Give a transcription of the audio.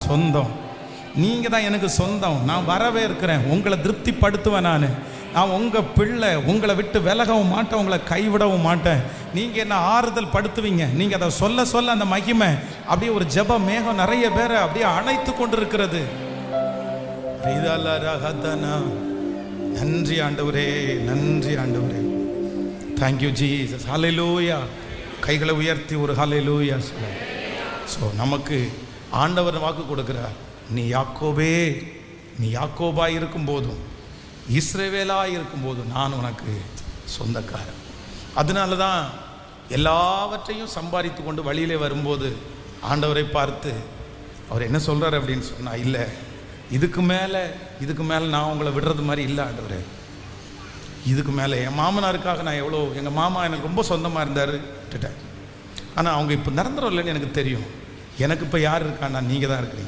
சொந்தம். நீங்கள் தான் எனக்கு சொந்தம். நான் வரவே இருக்கிறேன், உங்களை திருப்திப்படுத்துவேன். நான் உங்கள் பிள்ளை, உங்களை விட்டு விலகவும் மாட்டேன், உங்களை கைவிடவும் மாட்டேன். நீங்கள் என்ன ஆறுதல் படுத்துவீங்க. நீங்கள் அதை சொல்ல சொல்ல அந்த மகிமை அப்படியே ஒரு ஜெப மேகம் நிறைய பேரை அப்படியே அணைத்து கொண்டு இருக்கிறது. நன்றி ஆண்டவரே, நன்றி ஆண்டவரே. Thank you Jesus. ஹல்லேலூயா. கைகளை உயர்த்தி ஒரு ஹல்லேலூயா சொல்ல. ஸோ நமக்கு ஆண்டவர் வாக்கு கொடுக்கிறார், நீ யாக்கோபே, நீ யாக்கோபாய் இருக்கும் போதும் இஸ்ரவேலாய் இருக்கும்போது நான் உனக்கு சொந்தக்காரன். அதனால தான் எல்லாவற்றையும் சம்பாதித்து கொண்டு வழியிலே வரும்போது ஆண்டவரை பார்த்து அவர் என்ன சொல்கிறார் அப்படின்னு சொன்னால், இல்லை இதுக்கு மேலே நான் உங்களை விடுறது மாதிரி இல்லை ஆண்டவரே. இதுக்கு மேலே என் மாமனாருக்காக நான் எவ்வளோ, எங்கள் மாமா எனக்கு ரொம்ப சொந்தமாக இருந்தார், விட்டுட்டேன். ஆனால் அவங்க இப்போ நிரந்தரம் இல்லைன்னு எனக்கு தெரியும். எனக்கு இப்போ யார் இருக்கான்னா நீங்கள் தான் இருக்கிறீங்க.